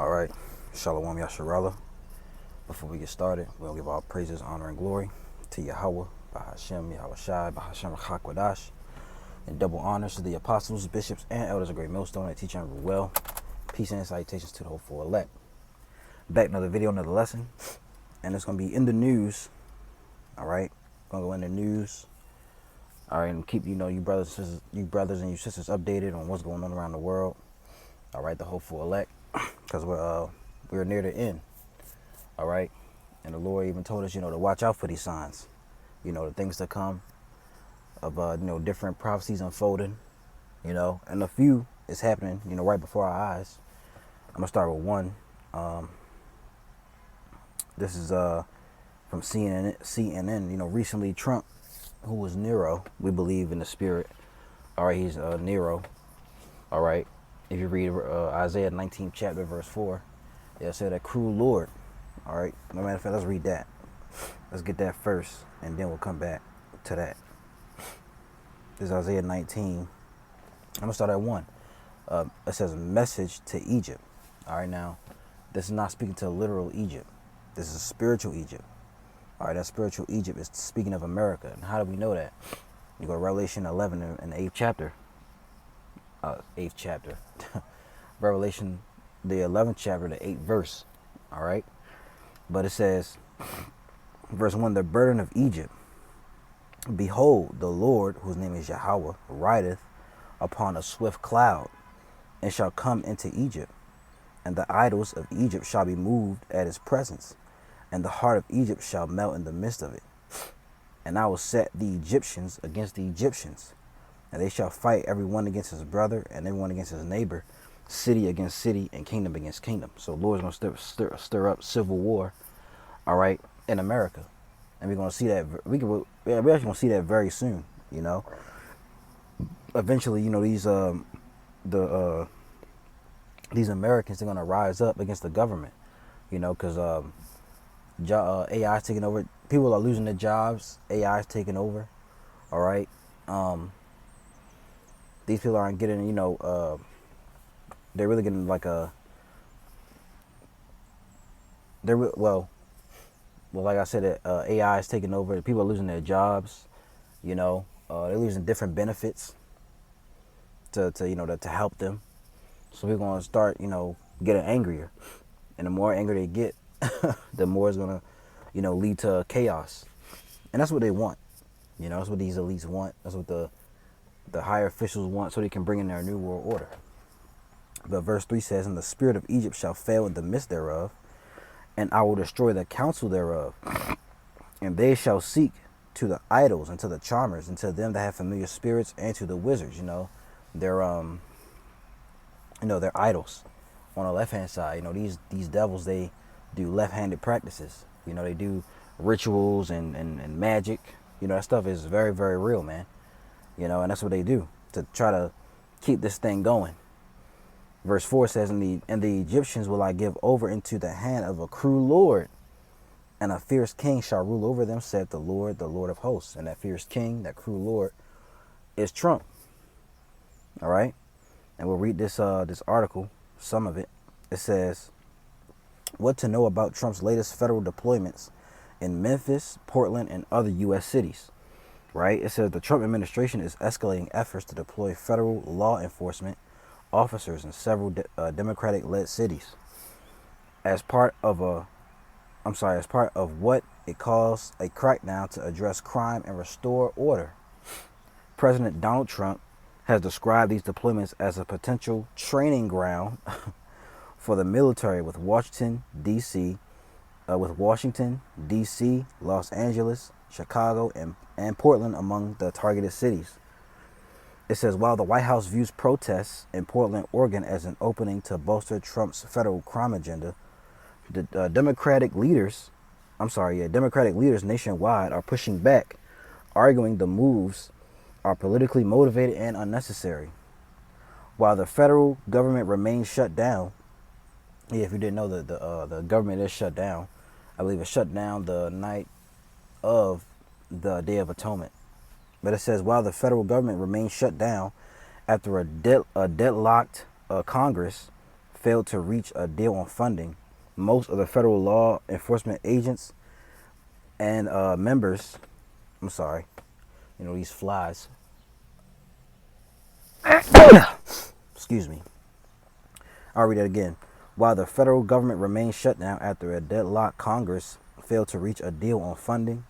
All right, Shalom Yasharallah. Before we get started, we'll give all praises, honor, and glory to Yahweh, Bahashem, Yahweh Shai, Bahashem Rachakwadash, and double honors to the apostles, bishops, and elders of Great Millstone that teach and rule well. Peace and salutations to the hopeful elect. Back another video, another lesson, and it's gonna be in the news. All right, gonna go in the news. All right, and keep you brothers and you sisters updated on what's going on around the world. All right, the hopeful elect, because we're near the end. All right, and the Lord even told us, to watch out for these signs, the things to come of different prophecies unfolding, and a few is happening, right before our eyes. I'm gonna start with one. This is from CNN. Recently Trump, who was Nero, we believe in the spirit. All right, he's Nero. All right, if you read Isaiah 19th chapter verse 4, it said a cruel Lord. All right, no matter of fact, let's read that. Let's get that first, and then we'll come back to that. This is Isaiah 19. I'm gonna start at 1. It says message to Egypt. All right, now this is not speaking to literal Egypt. This is spiritual Egypt. All right, that spiritual Egypt is speaking of America. And how do we know that? You go to Revelation 11 in the 8th chapter. 8th chapter. Revelation, the 11th chapter, the 8th verse. All right. But it says, verse 1, the burden of Egypt. Behold, the Lord, whose name is Yahweh, rideth upon a swift cloud, and shall come into Egypt. And the idols of Egypt shall be moved at his presence, and the heart of Egypt shall melt in the midst of it. And I will set the Egyptians against the Egyptians, and they shall fight every one against his brother, and every one against his neighbor, city against city, and kingdom against kingdom. So the Lord's going to stir up civil war, all right, in America. And we're going to see that, we're actually going to see that very soon, Eventually, these Americans, they're going to rise up against the government, because AI is taking over. People are losing their jobs. AI is taking over, all right? These people aren't getting, they're really getting like like I said, AI is taking over. People are losing their jobs, they're losing different benefits to help them. So we're going to start, getting angrier. And the more angry they get, the more it's going to, lead to chaos. And that's what they want. That's what these elites want. That's what the higher officials want, so they can bring in their new world order. But verse 3 says, and the spirit of Egypt shall fail in the midst thereof, and I will destroy the counsel thereof. And they shall seek to the idols and to the charmers and to them that have familiar spirits and to the wizards. They're idols on the left hand side. These devils, they do left-handed practices. They do rituals and magic. That stuff is very, very real, man. And that's what they do to try to keep this thing going. Verse 4 says, and the Egyptians will I give over into the hand of a cruel Lord, and a fierce king shall rule over them, saith the Lord of hosts. And that fierce king, that cruel Lord, is Trump. All right? And we'll read this article, some of it. It says, what to know about Trump's latest federal deployments in Memphis, Portland, and other U.S. cities. Right? It says the Trump administration is escalating efforts to deploy federal law enforcement officers in several Democratic-led cities as part of what it calls a crackdown to address crime and restore order. President Donald Trump has described these deployments as a potential training ground for the military with Washington, D.C., Los Angeles, Chicago, and Portland among the targeted cities. It says, while the White House views protests in Portland, Oregon as an opening to bolster Trump's federal crime agenda, the Democratic leaders nationwide are pushing back, arguing the moves are politically motivated and unnecessary. While the federal government remains shut down, if you didn't know, the government is shut down. I believe it shut down the night of the Day of Atonement. But it says, while the federal government remains shut down after a deadlocked Congress failed to reach a deal on funding. Most of the federal law enforcement agents and members, these flies. Excuse me. I'll read it again. While the federal government remains shut down after a deadlocked Congress failed to reach a deal on funding,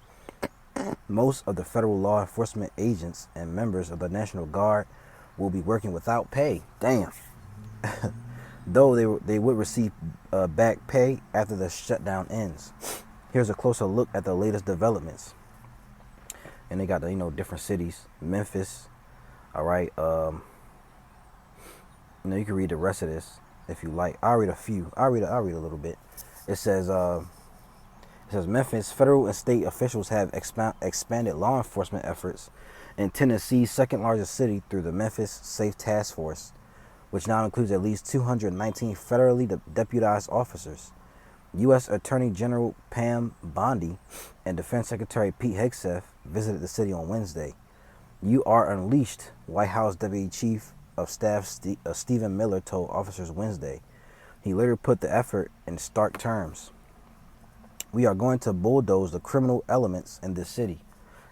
most of the federal law enforcement agents and members of the National Guard will be working without pay. Damn. Though they would receive back pay after the shutdown ends. Here's a closer look at the latest developments. And they got the different cities. Memphis. All right. You can read the rest of this if you like. I'll read a few. I'll read a little bit. It says Memphis federal and state officials have expanded law enforcement efforts in Tennessee's second largest city through the Memphis Safe Task Force, which now includes at least 219 federally deputized officers. U.S. Attorney General Pam Bondi and Defense Secretary Pete Hegseth visited the city on Wednesday. "You are unleashed," White House Deputy Chief of Staff Stephen Miller told officers Wednesday. He later put the effort in stark terms. "We are going to bulldoze the criminal elements in this city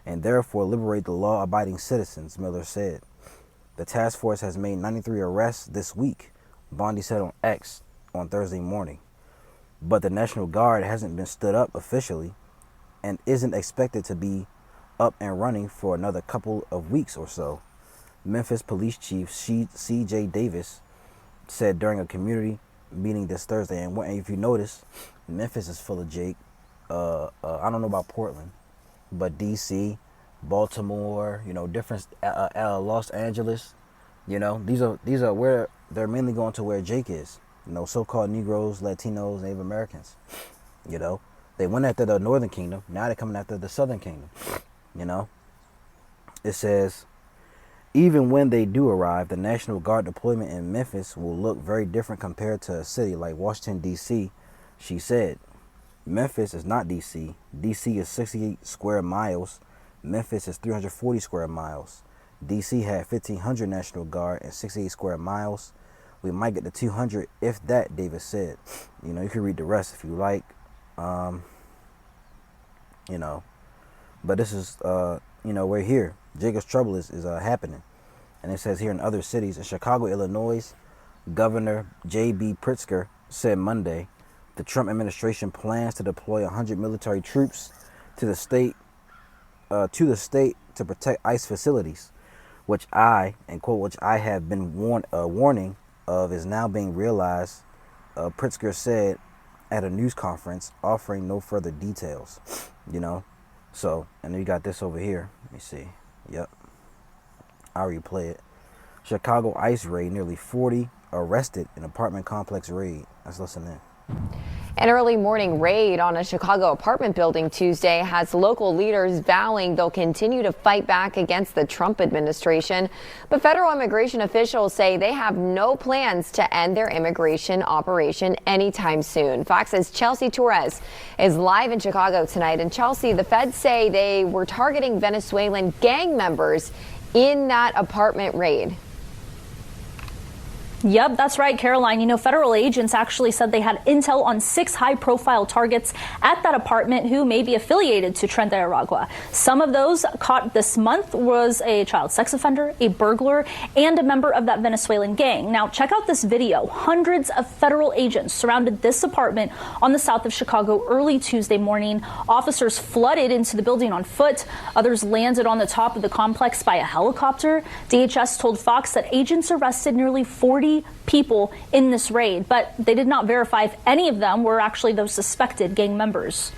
and therefore liberate the law-abiding citizens," Miller said. The task force has made 93 arrests this week, Bondi said on X on Thursday morning. But the National Guard hasn't been stood up officially and isn't expected to be up and running for another couple of weeks or so. Memphis Police Chief C.J. Davis said during a community meeting this Thursday. And if you notice, Memphis is full of Jake. I don't know about Portland, but D.C., Baltimore, different Los Angeles, these are where they're mainly going to where Jake is. So-called Negroes, Latinos, Native Americans. They went after the Northern Kingdom. Now they're coming after the Southern Kingdom. It says, even when they do arrive, the National Guard deployment in Memphis will look very different compared to a city like Washington, D.C., she said. Memphis is not D.C. D.C. is 68 square miles. Memphis is 340 square miles. D.C. had 1,500 National Guard and 68 square miles. We might get to 200 if that, Davis said. You can read the rest if you like. But this is, we're here. Jacob's trouble is happening. And it says here in other cities. In Chicago, Illinois, Governor J.B. Pritzker said Monday the Trump administration plans to deploy 100 military troops to the state to protect ICE facilities, which I have been warning of is now being realized, Pritzker said at a news conference, offering no further details. So, and then you got this over here. Let me see. Yep. I'll replay it. Chicago ICE raid, nearly 40 arrested in apartment complex raid. Let's listen in. An early morning raid on a Chicago apartment building Tuesday has local leaders vowing they'll continue to fight back against the Trump administration. But federal immigration officials say they have no plans to end their immigration operation anytime soon. Fox's Chelsea Torres is live in Chicago tonight. And Chelsea, the feds say they were targeting Venezuelan gang members in that apartment raid. Yep, that's right, Caroline. Federal agents actually said they had intel on 6 high-profile targets at that apartment who may be affiliated to Tren de Aragua. Some of those caught this month was a child sex offender, a burglar, and a member of that Venezuelan gang. Now, check out this video. Hundreds of federal agents surrounded this apartment on the south of Chicago early Tuesday morning. Officers flooded into the building on foot. Others landed on the top of the complex by a helicopter. DHS told Fox that agents arrested nearly 40 people in this raid, but they did not verify if any of them were actually those suspected gang members.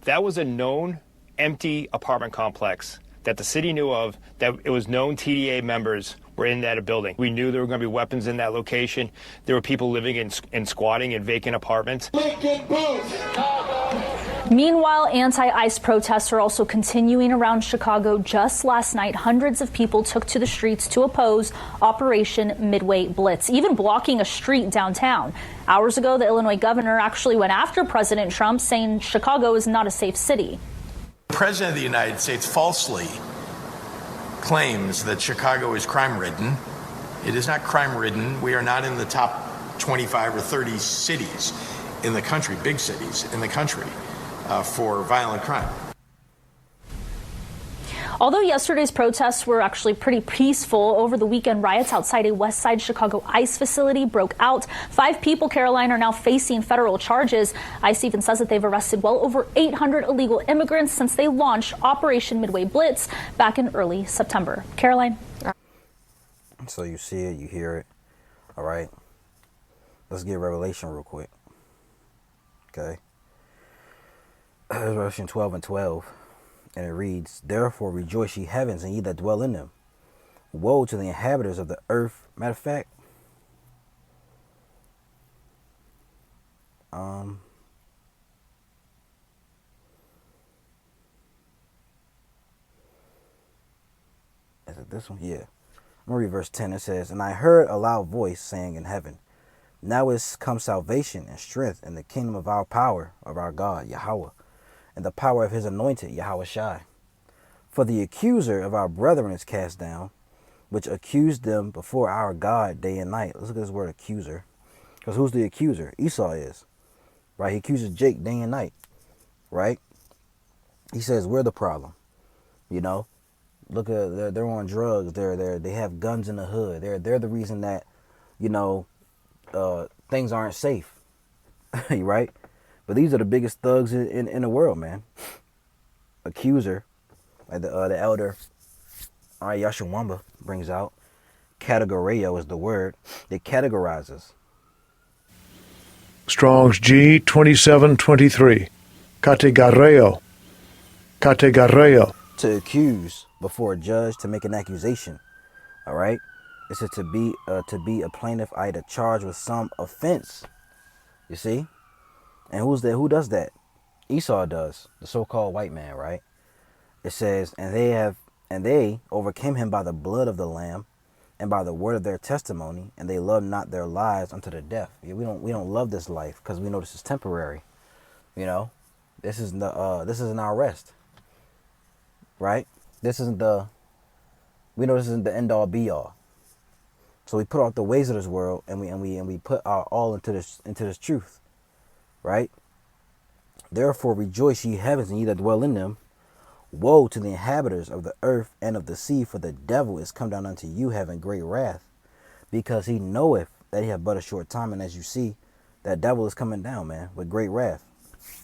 That was a known empty apartment complex that the city knew of, that it was known TDA members were in that building. We knew there were going to be weapons in that location. There were people living in squatting in vacant apartments. Meanwhile, anti-ICE protests are also continuing around Chicago. Just last night, hundreds of people took to the streets to oppose Operation Midway Blitz, even blocking a street downtown. Hours ago, the Illinois governor actually went after President Trump, saying Chicago is not a safe city. The President of the United States falsely claims that Chicago is crime-ridden. It is not crime-ridden. We are not in the top 25 or 30 cities in the country, big cities in the country, for violent crime. Although yesterday's protests were actually pretty peaceful, over the weekend riots outside a West Side Chicago ICE facility broke out. 5 people, Caroline, are now facing federal charges. ICE even says that they've arrested well over 800 illegal immigrants since they launched Operation Midway Blitz back in early September. Caroline? So you see it, you hear it. All right. Let's get Revelation real quick. Okay. Revelation 12:12. And it reads, therefore rejoice ye heavens and ye that dwell in them. Woe to the inhabitants of the earth. Matter of fact, is it this one? Yeah. I'm going to read verse 10. It says, and I heard a loud voice saying in heaven, now is come salvation and strength in the kingdom of our power, of our God, Yahweh, and the power of his anointed, Yahweh Shai. For the accuser of our brethren is cast down, which accused them before our God day and night. Let's look at this word accuser. Because who's the accuser? Esau is. Right? He accuses Jake day and night. Right? He says, we're the problem. You know? Look at, they're on drugs. They have guns in the hood. They're the reason that, you know, things aren't safe. Right? But these are the biggest thugs in the world, man. Accuser, like the elder, all right, Yashawamba brings out. Categoreo is the word. It categorizes. Strong's G 2723. Categoreo. Categoreo. To accuse before a judge, to make an accusation. All right. It said to be a plaintiff, either charged with some offense. You see. And who's that? Who does that? Esau does, the so-called white man, right? It says, and they overcame him by the blood of the Lamb and by the word of their testimony, and they loved not their lives unto the death. Yeah, we don't love this life because we know this is temporary. You know, this isn't our rest, right? We know this isn't the end all be all. So we put off the ways of this world and we put our all into this truth. Right? Therefore rejoice ye heavens and ye that dwell in them. Woe to the inhabitants of the earth and of the sea, for the devil is come down unto you having great wrath, because he knoweth that he have but a short time. And as you see, that devil is coming down, man, with great wrath.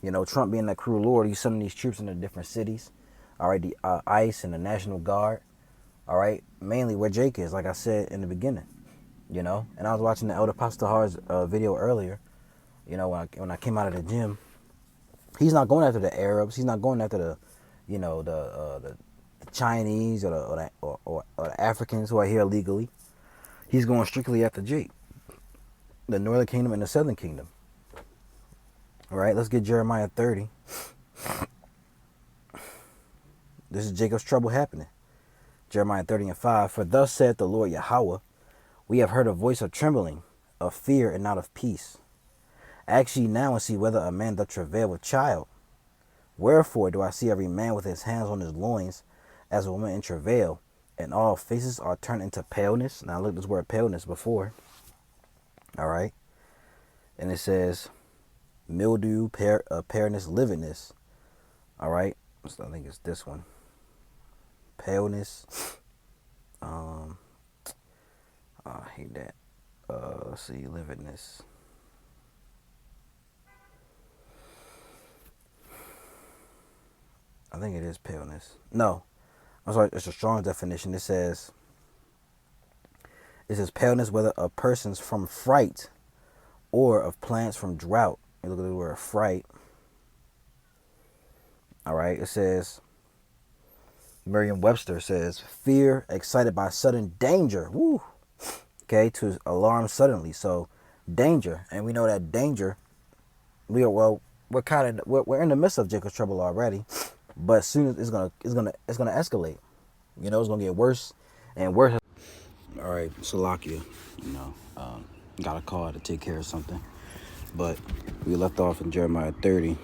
You know, Trump being that cruel Lord, he's sending these troops into different cities. All right, the ICE and the National Guard. All right, mainly where Jake is, like I said in the beginning. You know, and I was watching the Elder Pastor Har's video earlier. You know, when I came out of the gym, he's not going after the Arabs. He's not going after the, you know, the Chinese or the Africans who are here illegally. He's going strictly after Jake, the Northern Kingdom and the Southern Kingdom. All right, let's get Jeremiah 30. This is Jacob's trouble happening. Jeremiah 30:5. For thus saith the Lord Yahweh, we have heard a voice of trembling, of fear and not of peace. Ask ye now and see whether a man doth travail with child. Wherefore do I see every man with his hands on his loins, as a woman in travail, and all faces are turned into paleness. Now look at this word paleness before. All right. And it says mildew, paleness, lividness. All right. So I think it's this one. Paleness. I hate that. Let's see, lividness. I think it is paleness. No, I'm sorry. It's a strong definition. It says paleness, whether a person's from fright or of plants from drought. You look at the word fright. All right. It says, Merriam-Webster says, fear excited by sudden danger. Woo. Okay, to alarm suddenly. So danger, and we know that danger. We're in the midst of Jacob's trouble already. But soon as it's gonna escalate. You know, it's gonna get worse and worse. All right, Salakia, you know, got a call to take care of something, but we left off in Jeremiah 30,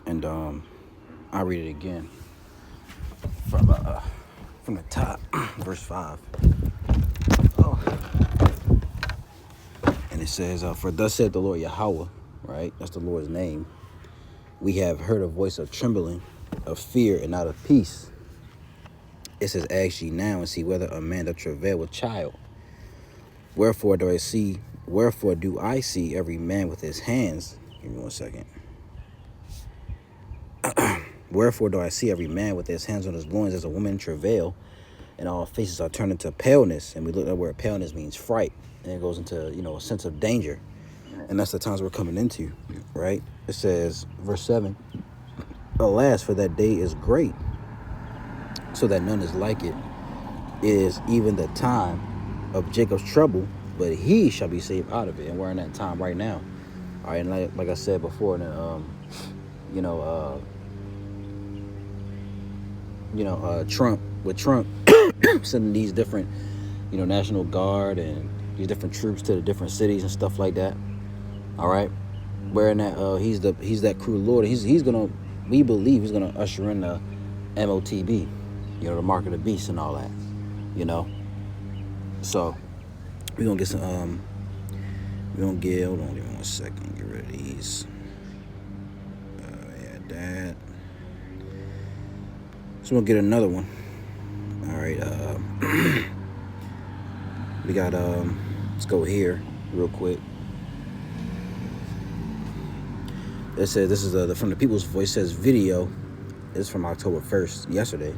and I'll read it again from the top, verse 5. Oh. it says, for thus said the Lord Yahweh, right? That's the Lord's name. We have heard a voice of trembling, of fear, and not of peace. It says, ask ye now and see whether a man doth travail with child. Wherefore do I see every man with his hands? Give me 1 second. Wherefore do I see every man with his hands on his loins as a woman in travail, and all faces are turned into paleness. And we look at where paleness means fright, and it goes into, a sense of danger. And that's the times we're coming into, right? It says, verse 7, alas, for that day is great, so that none is like it. It is even the time of Jacob's trouble, but he shall be saved out of it. And we're in that time right now. All right, and like I said before, Trump sending these different, National Guard and these different troops to the different cities and stuff like that. All right, wearing that he's that crew lord. We believe he's gonna usher in the MOTB, the mark of the beast and all that, So we're gonna get some. We're gonna get. Hold on, give me 1 second. Get rid of these. That. So we'll get another one. All right. We got. Let's go here real quick. It says, this is from the People's Voice. It says video. It's from October 1st, yesterday.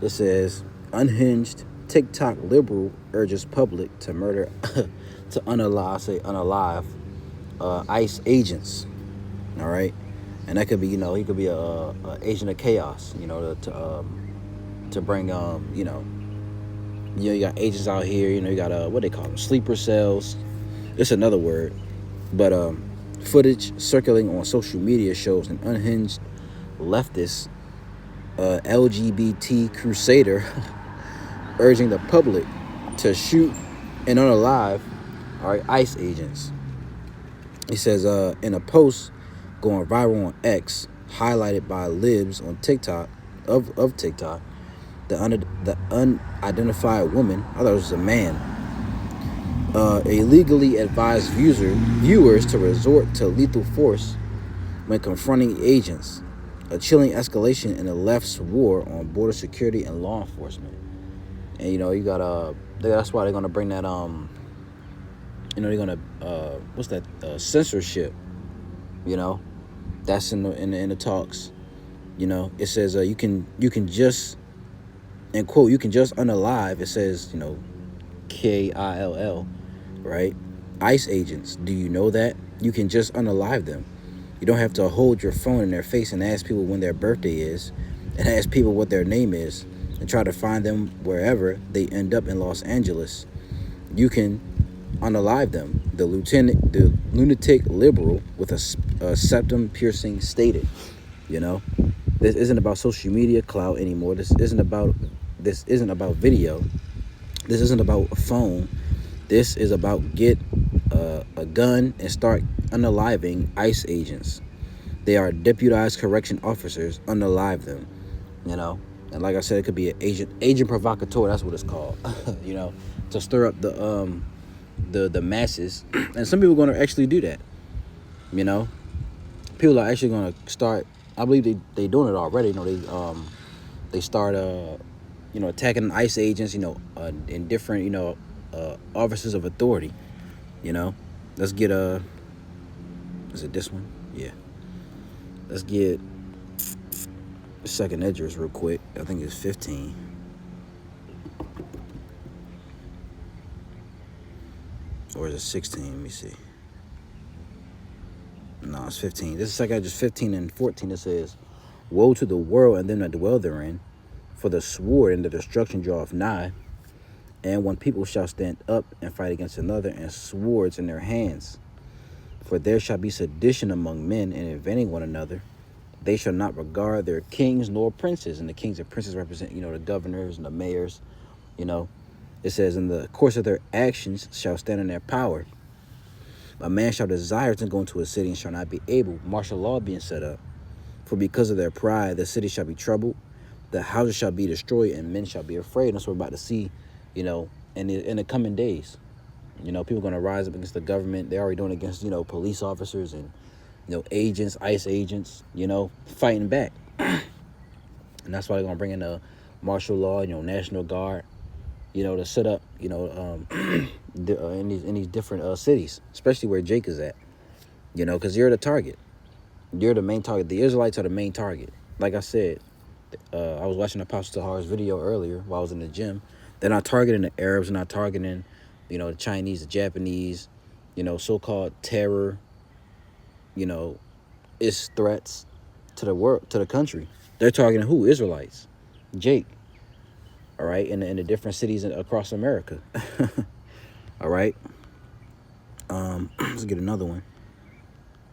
It says, unhinged TikTok liberal urges public to murder, to unalive ICE agents. All right. And that could be, he could be a agent of chaos, to bring, you got agents out here, you got, what they call them, sleeper cells. It's another word. But footage circulating on social media shows an unhinged leftist LGBT crusader urging the public to shoot and unalive ICE agents. He says in a post going viral on X, highlighted by libs on TikTok, of TikTok, the unidentified woman, I thought it was a man, illegally advised viewers to resort to lethal force when confronting agents, a chilling escalation in the left's war on border security and law enforcement. And you got that's why they're gonna bring that they're gonna what's that censorship, that's in the talks. It says you can just, in quote, you can just unalive. It says KILL, right? ICE agents. Do you know that? You can just unalive them. You don't have to hold your phone in their face and ask people when their birthday is, and ask people what their name is, and try to find them wherever they end up in Los Angeles. You can unalive them. The lunatic liberal with a septum piercing stated. This isn't about social media clout anymore. This isn't about video. This isn't about a phone. This is about get a gun and start unaliving ICE agents. They are deputized correction officers. Unalive them. And like I said, it could be an agent provocateur. That's what it's called. To stir up the masses. And some people are going to actually do that. People are actually going to start. I believe they doing it already. They start attacking ICE agents. In different offices of authority. Let's get is it this one? Yeah. Let's get the second address real quick. I think it's 15. Or is it 16? Let me see. No, it's 15. This is second address 15 and 14. It says, woe to the world and them that dwell therein, for the sword and the destruction draweth nigh. And when people shall stand up and fight against another, and swords in their hands. For there shall be sedition among men, and inventing one another. They shall not regard their kings nor princes. And the kings and princes represent, the governors and the mayors. It says, in the course of their actions shall stand in their power. A man shall desire to go into a city and shall not be able. Martial law being set up. For because of their pride, the city shall be troubled. The houses shall be destroyed, and men shall be afraid. That's what we're about to see, in the coming days. You know, people are going to rise up against the government. They're already doing it against, you know, police officers and, you know, agents, ICE agents, you know, fighting back. And that's why they're going to bring in the martial law, you know, National Guard, you know, to set up, you know, in these different cities, especially where Jake is at, you know, because you're the target. You're the main target. The Israelites are the main target. Like I said, I was watching Apostle Tahar's video earlier while I was in the gym. They're not targeting the Arabs. They're not targeting, you know, the Chinese, the Japanese, you know, so-called terror, you know, it's threats to the world, to the country. They're targeting who? Israelites. Jake. All right, in the different cities across America. All right. Let's get another one.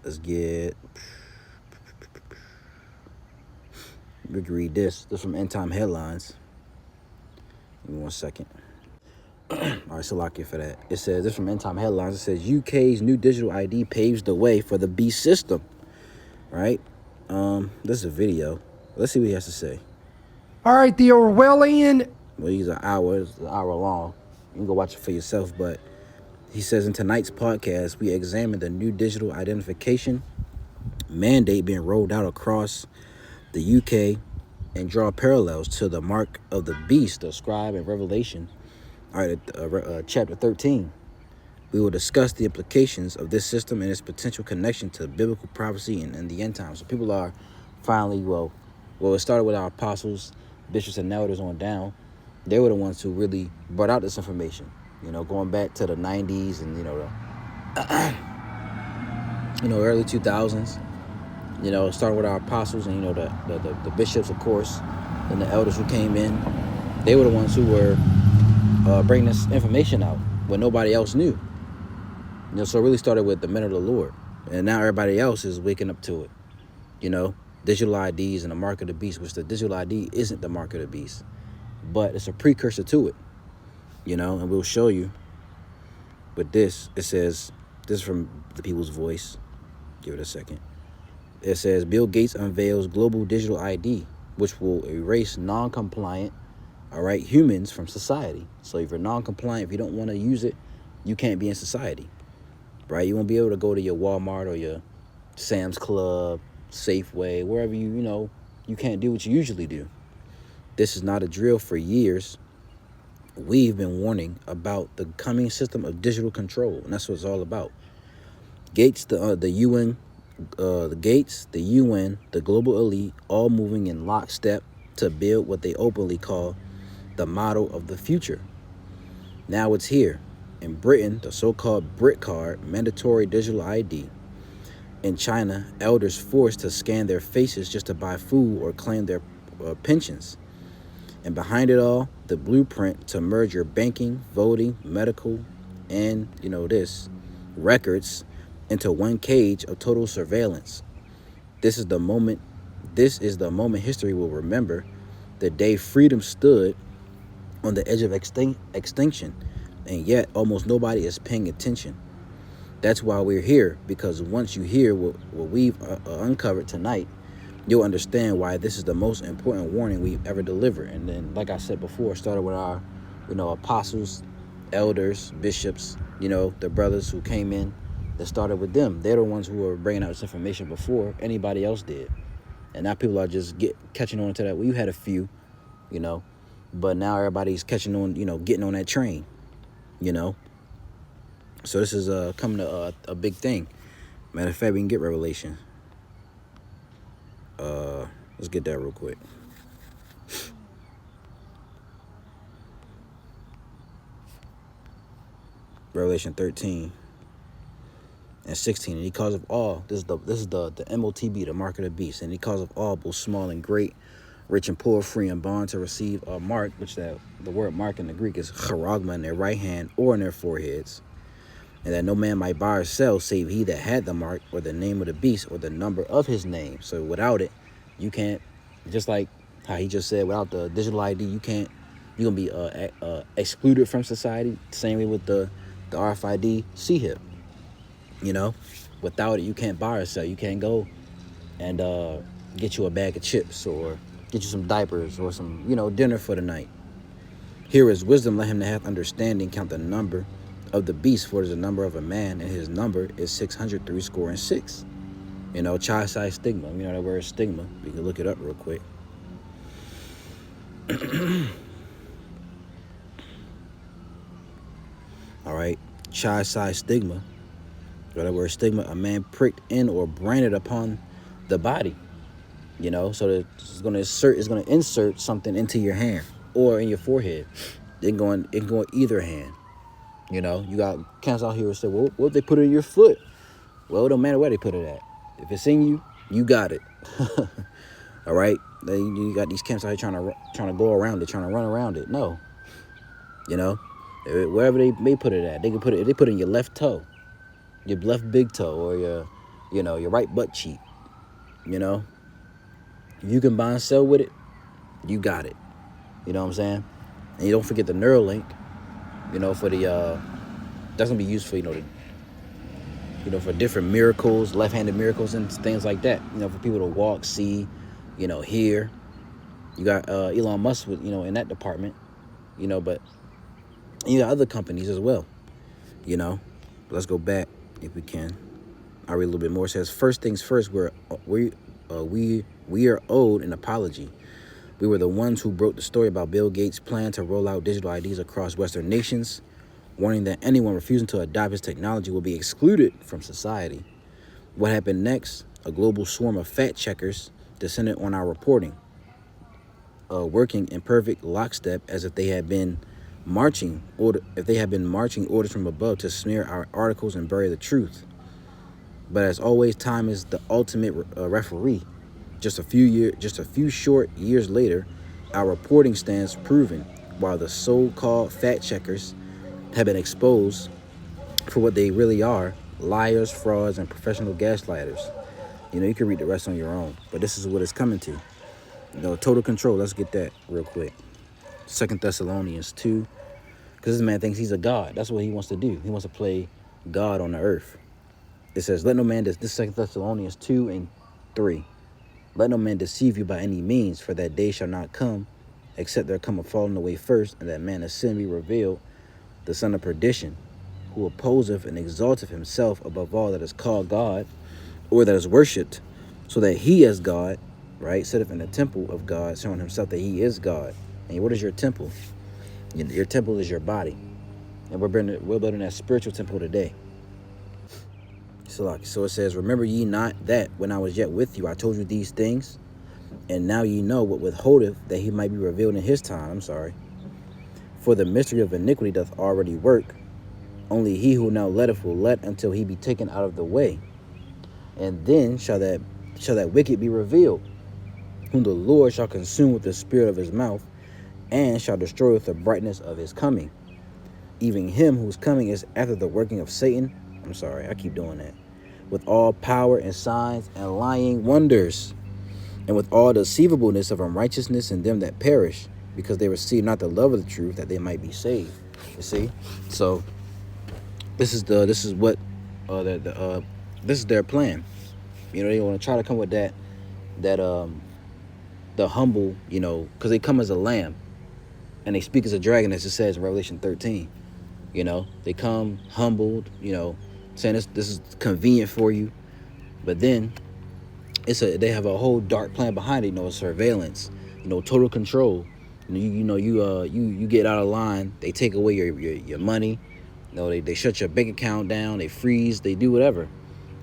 Let's get. We can read this. This is from End Time Headlines. Give me 1 second. All right, so lock it for that. It says, this is from End Time Headlines. It says, UK's new digital ID paves the way for the beast system. Right? This is a video. Let's see what he has to say. All right, the Orwellian. Well, he's an hour. It's an hour long. You can go watch it for yourself. But he says, in tonight's podcast, we examine the new digital identification mandate being rolled out across the UK and draw parallels to the mark of the beast described in Revelation, chapter 13. We will discuss the implications of this system and its potential connection to biblical prophecy and the end times. So people are finally, well, it started with our apostles, bishops, and elders on down. They were the ones who really brought out this information, you know, going back to the 90s and, you know, the early 2000s. You know, starting with our apostles and, you know, the bishops, of course, and the elders who came in. They were the ones who were bringing this information out when nobody else knew. You know, so it really started with the men of the Lord. And now everybody else is waking up to it. You know, digital IDs and the mark of the beast, which the digital ID isn't the mark of the beast, but it's a precursor to it. You know, and we'll show you. But this, it says, this is from the People's Voice. Give it a second. It says, Bill Gates unveils global digital ID, which will erase non-compliant, humans from society. So if you're non-compliant, if you don't want to use it, you can't be in society, right? You won't be able to go to your Walmart or your Sam's Club, Safeway, wherever you can't do what you usually do. This is not a drill. For years, we've been warning about the coming system of digital control, and that's what it's all about. Gates, the UN, the global elite, all moving in lockstep to build what they openly call the model of the future. Now it's here. In Britain, the so-called Brit card, mandatory digital ID. In China, elders forced to scan their faces just to buy food or claim their pensions. And behind it all, the blueprint to merge your banking, voting, medical, and, records into one cage of total surveillance. This is the moment history will remember, the day freedom stood on the edge of extinction, and yet almost nobody is paying attention. That's why we're here, because once you hear what we've uncovered tonight, you'll understand why this is the most important warning we've ever delivered. And then, like I said before, started with our, apostles, elders, bishops, the brothers who came in. That started with them. They're the ones who were bringing out this information before anybody else did. And now people are just catching on to that. Well, you had a few, but now everybody's catching on, getting on that train, So this is coming to a big thing. Matter of fact, we can get Revelation. Let's get that real quick. Revelation 13. And 16, and he calls of all, this is the MOTB, the mark of the beast, and he calls of all, both small and great, rich and poor, free and bond, to receive a mark, which the word mark in the Greek is charagma, in their right hand or in their foreheads, and that no man might buy or sell save he that had the mark, or the name of the beast, or the number of his name. So without it, you can't, just like how he just said, without the digital ID, you're going to be excluded from society. Same way with the RFID CHIP. Without it, you can't buy or sell. You can't go and get you a bag of chips or get you some diapers or some, dinner for the night. Here is wisdom, let him that hath understanding count the number of the beast, for it is the number of a man, and his number is 666. You know, chi-psi stigma. You know that word stigma. We can look it up real quick. All right, chi-psi stigma. That word stigma, a man pricked in or branded upon the body. You know, so that it's going to insert something into your hand or in your forehead. It can go either hand. You know, you got cats out here who say, well, what if they put it in your foot? Well, it don't matter where they put it at. If it's in you, you got it. All right, you got these camps out here trying to go around it, trying to run around it. No, you know, wherever they may put it at, they can put it. They put it in your left toe, your left big toe, or your right butt cheek. You know, if you can buy and sell with it, you got it. You know what I'm saying? And you don't forget the Neuralink. You know, for the that's gonna be used for for different miracles, left-handed miracles and things like that. You know, for people to walk, see, hear. You got Elon Musk with in that department. But you got other companies as well. But let's go back if we can. I'll read a little bit more. It says, first things first, we are owed an apology. We were the ones who broke the story about Bill Gates' plan to roll out digital IDs across Western nations, warning that anyone refusing to adopt his technology will be excluded from society. What happened next? A global swarm of fact checkers descended on our reporting, working in perfect lockstep as if they had been marching orders from above to smear our articles and bury the truth. But as always, time is the ultimate referee. Just a few short years later, our reporting stands proven, while the so-called fact checkers have been exposed for what they really are: liars, frauds, and professional gaslighters. You can read the rest on your own, but this is what it's coming to. Total control. Let's get that real quick. 2 Thessalonians 2, because this man thinks he's a god. That's what he wants to do. He wants to play God on the earth. It says, let no man, this is 2 Thessalonians 2 and 3. Let no man deceive you by any means, for that day shall not come, except there come a falling away first, and that man of sin be revealed, the son of perdition, who opposeth and exalteth himself above all that is called God, or that is worshipped, so that he as God, right, sitteth in the temple of God, showing himself that he is God. And what is your temple? Your temple is your body. And we're building that spiritual temple today. So it says, remember ye not that when I was yet with you, I told you these things, and now ye know what withholdeth, that he might be revealed in his time. For the mystery of iniquity doth already work. Only he who now letteth will let until he be taken out of the way. And then shall that wicked be revealed, whom the Lord shall consume with the spirit of his mouth, and shall destroy with the brightness of his coming. Even him whose coming is after the working of Satan. I keep doing that. With all power and signs and lying wonders, and with all deceivableness of unrighteousness in them that perish, because they receive not the love of the truth, that they might be saved. You see? So this is their plan. They want to try to come with that the humble, because they come as a lamb and they speak as a dragon, as it says in Revelation 13. They come humbled, saying this is convenient for you, but then they have a whole dark plan behind it. Surveillance, total control. You get out of line, they take away your money. They shut your bank account down, they freeze, they do whatever.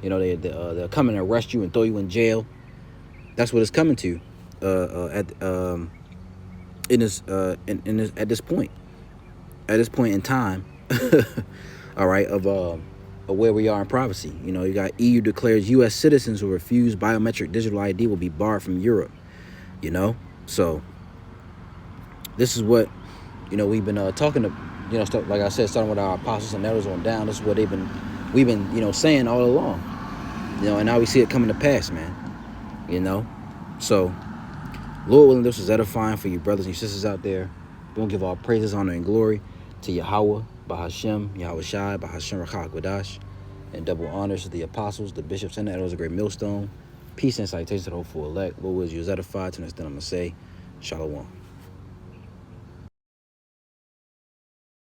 They'll come and arrest you and throw you in jail. That's what it's coming to at this point in time. All right, of where we are in prophecy. You got EU declares U.S. citizens who refuse biometric digital ID will be barred from Europe. So this is what we've been talking to. Stuff, like I said, starting with our apostles and elders on down. This is what we've been saying all along. And now we see it coming to pass, man. So Lord willing, this was edifying for you brothers and sisters out there. We're gonna give all praises, honor, and glory to Yahweh, Bahashem, Yahweh Shai, Bahashem Rachak Wadash, and double honors to the apostles, the bishops, and the elders of Great Millstone. Peace and salutations to the hopeful elect. Lord willing, you was edified. To next thing I'm gonna say, Shalom.